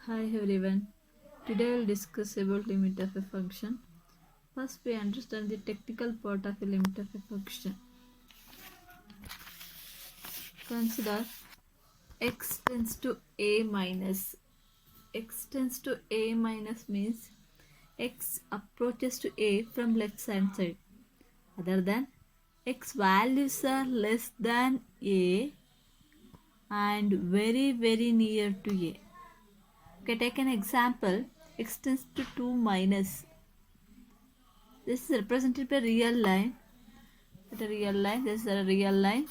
Hi everyone. Today we'll discuss about limit of a function. First we understand the technical part of a limit of a function. Consider x tends to a minus. X tends to a minus means x approaches to a from left hand side. Other than x values are less than a and very near to a. Okay, take an example. X tends to 2 minus. This is represented by real line. This is a real line.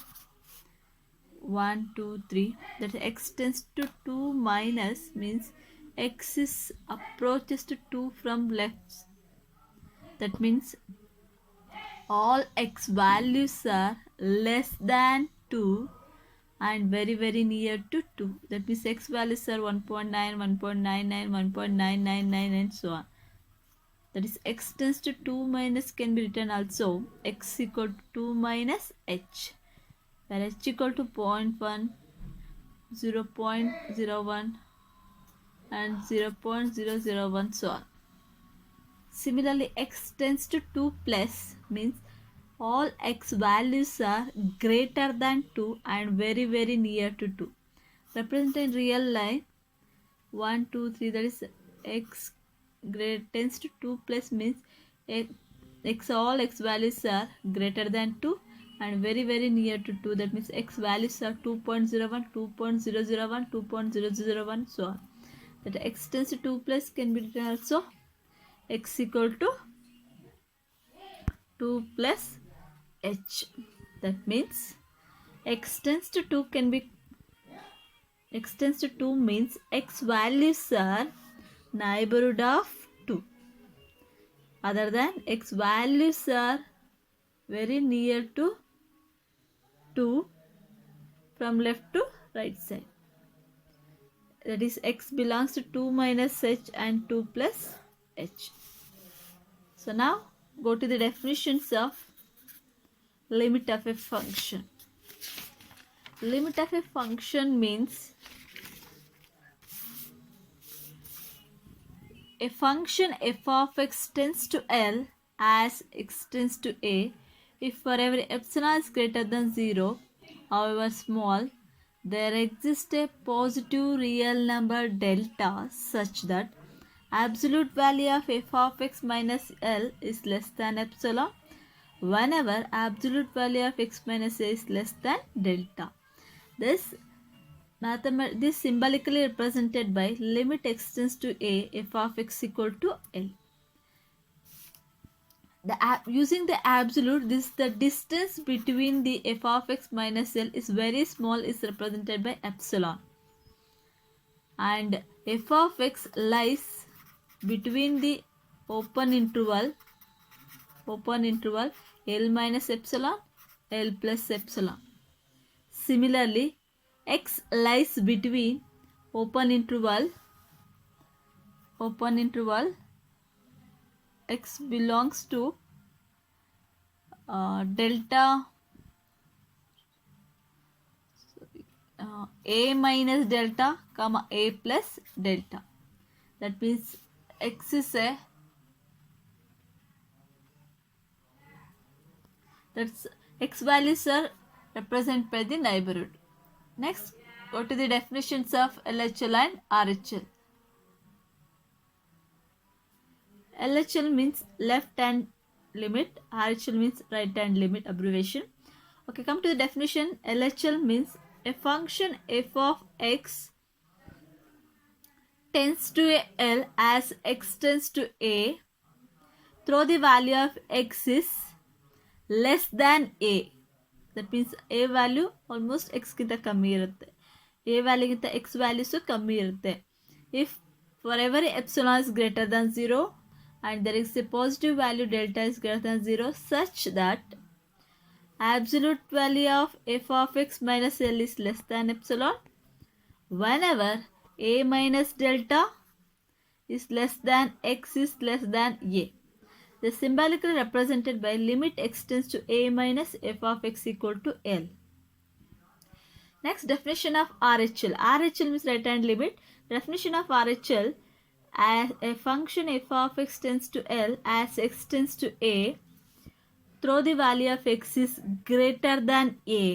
1, 2, 3. That x tends to 2 minus means x is approaches to 2 from left. That means all x values are less than 2 and very near to 2. That means x values are 1.9, 1.99, 1.999 and so on. That is x tends to 2 minus can be written also x equal to 2 minus h, where h equal to 0.1, 0.01 and 0.001 so on. Similarly, x tends to 2 plus means all x values are greater than 2 and very near to 2. Represented in real line 1, 2, 3, that is x tends to 2 plus means all x values are greater than 2 and very near to 2. That means x values are 2.01, 2.001, 2.001 so on. That x tends to 2 plus can be written also x equal to 2 plus h. That means x tends to 2 can be x tends to 2 means x values are neighborhood of 2. Other than x values are very near to 2 from left to right side. That is x belongs to 2 minus h and 2 plus h. So now go to the definitions of limit of a function. Limit of a function means a function f of x tends to L as x tends to a if for every epsilon is greater than 0, however small, there exists a positive real number delta such that absolute value of f of x minus L is less than epsilon whenever absolute value of x minus a is less than delta. This symbolically represented by limit x tends to a f of x equal to L. Using the absolute, the distance between the f of x minus L is very small, is represented by epsilon, and f of x lies between the open interval L minus epsilon, L plus epsilon. Similarly, x lies between open interval x belongs to delta a minus delta comma a plus delta. That means x is a x values are represented by the neighborhood. Next, go to the definitions of LHL and RHL. LHL means left hand limit, RHL means right hand limit abbreviation. Okay, come to the definition. LHL means a function f of x tends to L as x tends to a through the value of x is less than a. That means a value almost x ಗಿಂತ ಕಮ್ಮಿ ಇರುತ್ತೆ. a value ಗಿಂತ x values ಕಮ್ಮಿ ಇರುತ್ತೆ. If for every epsilon is greater than 0 and there is a positive value delta is greater than 0 such that absolute value of f of x minus L is less than epsilon whenever a minus delta is less than x is less than a. This is symbolically represented by limit x tends to a minus f of x equal to L. Next, definition of RHL. RHL means right hand limit. definition of RHL: as a function f of x tends to L as x tends to A, through the value of x is greater than A.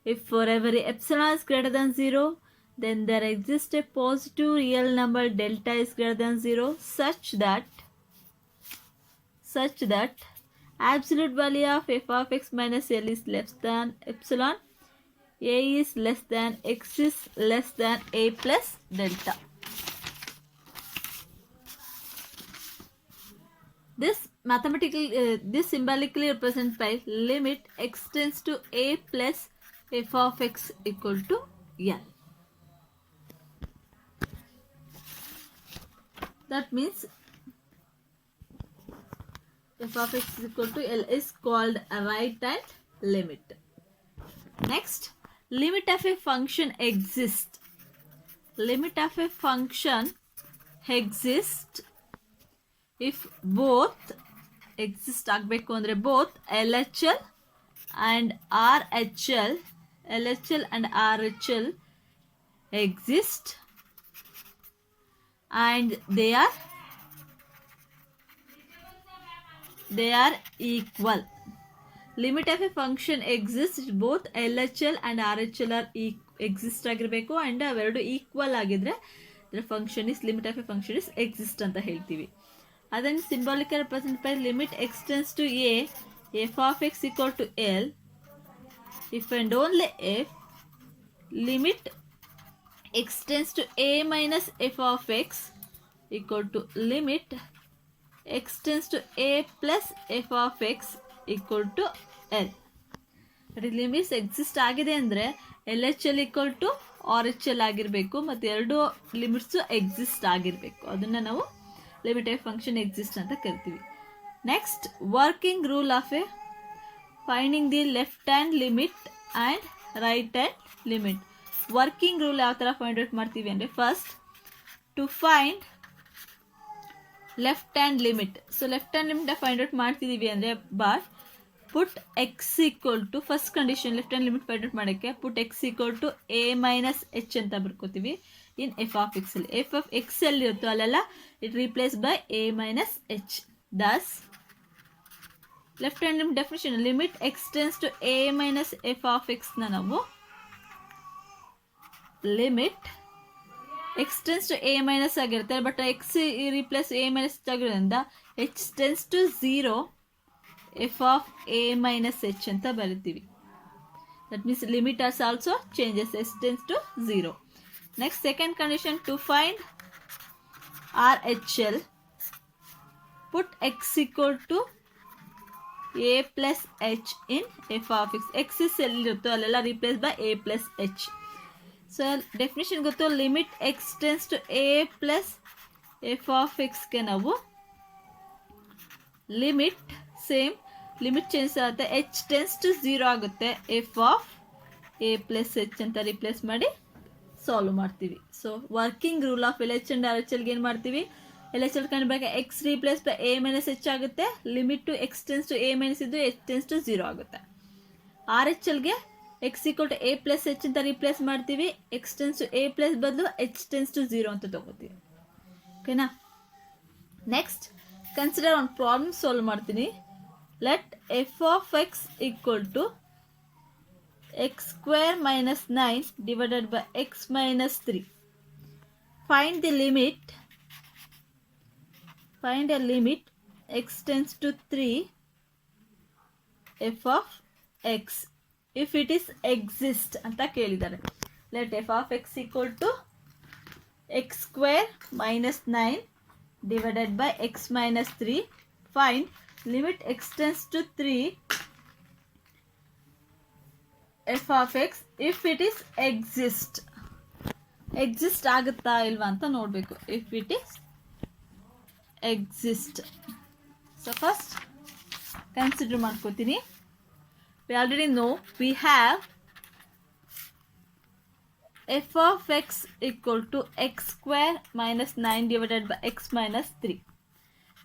If for every epsilon is greater than 0, then there exists a positive real number delta is greater than 0 such that absolute value of f of x minus L is less than epsilon, A is less than x is less than A plus delta. This this symbolically represented by limit x tends to A plus f of x equal to L. That means f of x is equal to L is called a right hand limit. Next, limit of a function exists. Limit of a function exists if both exist ಆಗಬೇಕು ಅಂದರೆ both LHL and RHL exist and they are equal. Limit of a function exists if both LHL and RHL are exist ಆಗಿರಬೇಕು and ಅವೆರಡು equal ಆಗಿದ್ರೆ function is limit of a function is exist ಅಂತ ಹೇಳ್ತೀವಿ. ಅದನ್ನು symbolical represent by limit x tends to a f of x equal to l if and only if limit x tends to a minus f of x equal to limit x tends to a plus f of x equal to L. That is limits exist ಆಗಿದೆ ಅಂದರೆ L H L equal to R H L ಆಗಿರಬೇಕು ಮತ್ತು ಎರಡು limits exist ಆಗಿರಬೇಕು. ಅದನ್ನು ನಾವು limit of function exist ಅಂತ ಕರಿತೀವಿ. Next, working rule of a finding the left hand limit and right hand limit. Working rule ಯಾವ ಥರ ಫೈಂಡ್ ಔಟ್ ಮಾಡ್ತೀವಿ ಅಂದರೆ, first to find left hand limit. So left hand limit find out ಮಾಡ್ತಿದ್ದೀವಿ ಅಂದರೆ but put x equal to first condition left hand limit find out ಮಾಡೋಕ್ಕೆ put x equal to a minus h ಅಂತ ಬರ್ಕೋತೀವಿ in f of x ಎಲ್. F of x L ಇರುತ್ತೋ ಅಲ್ಲೆಲ್ಲ it replace by a minus h. Thus left hand limit definition limit x tends to a minus f of ಎಕ್ಸ್ನ ನಾವು limit x tends to a minus ಆಗಿರುತ್ತೆ but x replace a minus ಆಗಿರೋದ್ರಿಂದ h tends to zero f of a minus h ಅಂತ ಬರಿತೀವಿ. That means limit as also changes h tends to zero. Next, second condition to find r H l put x equal to a plus h in f of x. X is ಎಲ್ಲಿರುತ್ತೋ ಅಲ್ಲೆಲ್ಲ replace by a plus h. So definition ಗೊತ್ತು, limit x tends to a plus f of ಎಕ್ಸ್ಗೆ ನಾವು limit same limit change ಆಗುತ್ತೆ, h tends to zero ಆಗುತ್ತೆ, f of a plus h ಅಂತ replace ಮಾಡಿ solve ಮಾಡ್ತೀವಿ. So working rule of l h and r h ಎಲ್ಗೆ ಏನು ಮಾಡ್ತೀವಿ, ಎಲ್ ಎಚ್ ಎಲ್ ಕಂಡು x replace by a minus H ಆಗುತ್ತೆ, limit to x tends to a minus ಇದ್ದು h tends to zero ಆಗುತ್ತೆ. R h ಎಲ್ಗೆ x equal to a plus h ಅಂತ replace ಮಾಡ್ತೀವಿ, x tends to a plus ಬದಲು h tends to zero ಅಂತ ತಗೋತೀವಿ. ಓಕೆನಾ? ನೆಕ್ಸ್ಟ್, ಕನ್ಸಿಡರ್ ಒಂದು ಪ್ರಾಬ್ಲಮ್ ಸಾಲ್ವ್ ಮಾಡ್ತೀನಿ. Let f of x equal to x square minus 9 divided by x minus 3. Find the limit x tends to 3 f of x if it is exist ಅಂತ ಕೇಳಿದ್ದಾರೆ. let f of x equal to x square minus 9 divided by x minus 3. find limit x tends to 3 f of x if it is exist ಆಗುತ್ತಾ ಇಲ್ವಾ ಅಂತ ನೋಡಬೇಕು. if it is exist. So first consider ಮಾಡ್ಕೋತೀನಿ. we already know we have f of x equal to x square minus 9 divided by x minus 3.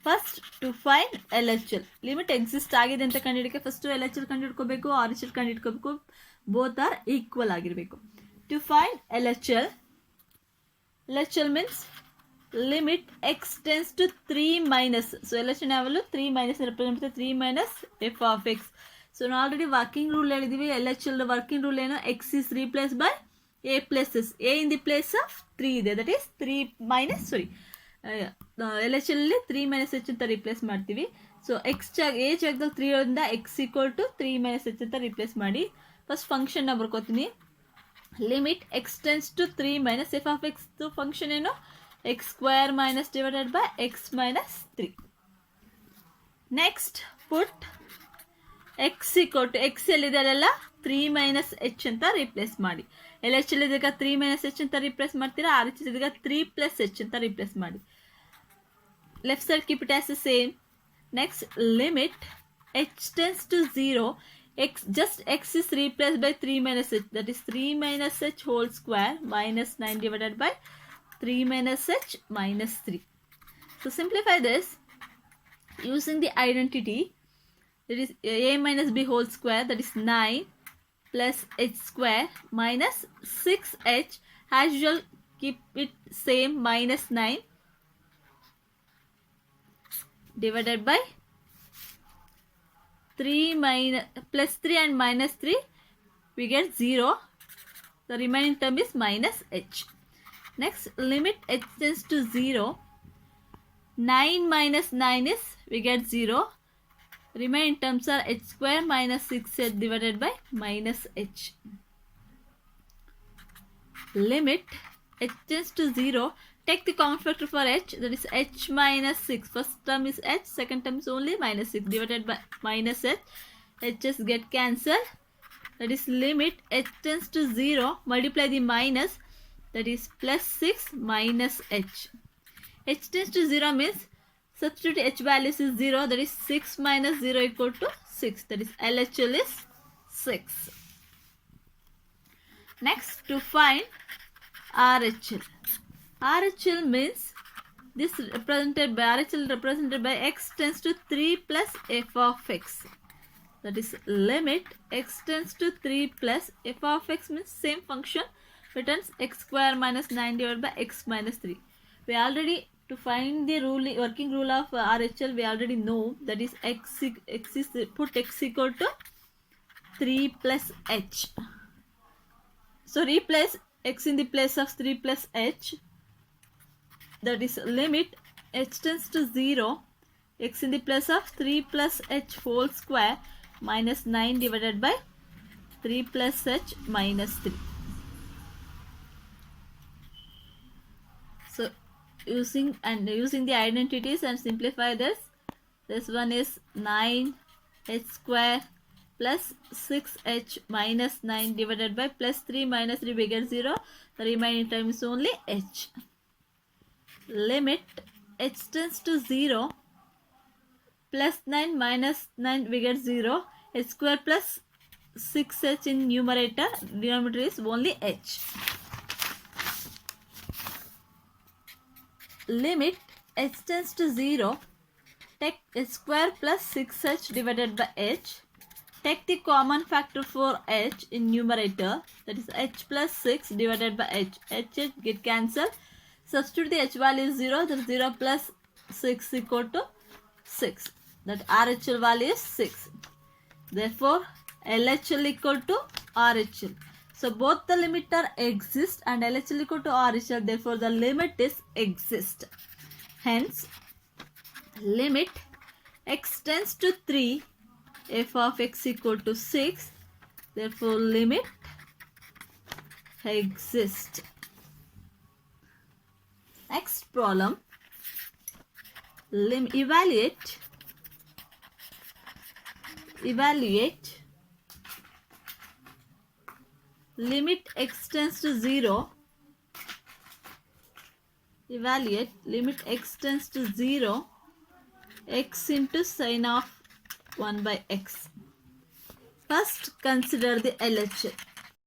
first to find LHL limit exist ಆಗಿದೆ ಅಂತ ಕಂಡುಹಿಡಿಯಕ್ಕೆ ಫಸ್ಟ್ LHL ಕಂಡುಹಿಡ್ಕೋಬೇಕು, RHL ಕಂಡುಹಿಡ್ಕೋಬೇಕು, both are equal ಆಗಿರಬೇಕು. to find LHL LHL means limit x tends to 3 minus. So LHL value 3 minus represents 3 minus f of x. So now already working rule LHL working rule x is replaced by a plus s. A in the place of 3 ಇದೆ. That is 3 minus LHL 3 minus h ಅಂತ replace ಮಾಡ್ತೀವಿ. So x a ಜಾಗದಲ್ಲಿ 3 ಇರೋದ್ರಿಂದ x equal to 3 minus h ಅಂತ replace ಮಾಡಿ. First function ನ ಬರ್ಕೋತೀನಿ. Limit x tends to 3 minus f of x function ಏನು x square minus divided by x minus 3. Next put x equal to x ಎಲ್ಲಿದೆಲ್ಲ 3 minus h ಅಂತ replace ಮಾಡಿ. LHL ಇದೀಗ 3 minus h ಅಂತ replace ಮಾಡ್ತೀರಾ, RHS ಇದೀಗ 3 plus h ಅಂತ replace ಮಾಡಿ. Left side keep it as the same. Next limit h tends to 0. X is replaced by 3 minus h, that is 3 minus h whole square minus 9 divided by 3 minus h minus 3. So simplify this using the identity, that is a minus b whole square, that is 9 plus h square minus 6h, as usual keep it same, minus 9 divided by 3 minus plus 3 and minus 3 we get 0. The remaining term is minus h. Next limit h tends to 0. 9 minus 9 is we get 0. Remaining terms are h square minus 6h divided by minus h. Limit h tends to 0. Take the common factor for h, that is h minus 6. First term is h, second term is only minus 6 divided by minus h. H's get cancelled. That is limit h tends to 0. Multiply the minus, that is plus 6 minus h. H tends to 0 means substitute h values is 0. That is 6 minus 0 equal to 6. That is LHL is 6. Next to find RHL. RHL means this represented by RHL represented by x tends to 3 plus f of x. That is limit x tends to 3 plus f of x means same function returns x square minus 9 divided by x minus 3. We already, to find the working rule of RHL, we already know, that is x is put x equal to 3 plus h. So replace x in the place of 3 plus h. That is limit h tends to 0. X in the place of 3 plus h whole square minus 9 divided by 3 plus h minus 3. So using the identities and simplify this. This one is 9 h square plus 6h minus 9 divided by plus 3 minus 3 we get 0. The remaining term is only h. Limit h tends to 0. Plus 9 minus 9 we get 0. H square plus 6h in numerator, denominator is only h. Limit h tends to 0. Take h square plus 6h divided by h. Take the common factor for h in numerator, that is h plus 6 divided by h. H get cancelled. Substitute the h value is 0. That is 0 plus 6 equal to 6. That RHL value is 6. Therefore LHL equal to RHL. So both the limiter exist and LHL equal to RHL. Therefore the limit is exist. Hence limit x tends to 3. F of x equal to 6. Therefore limit exist. Next problem. Evaluate limit x tends to 0. Evaluate limit x tends to 0. X into sine of 1 by x. First consider the LHL.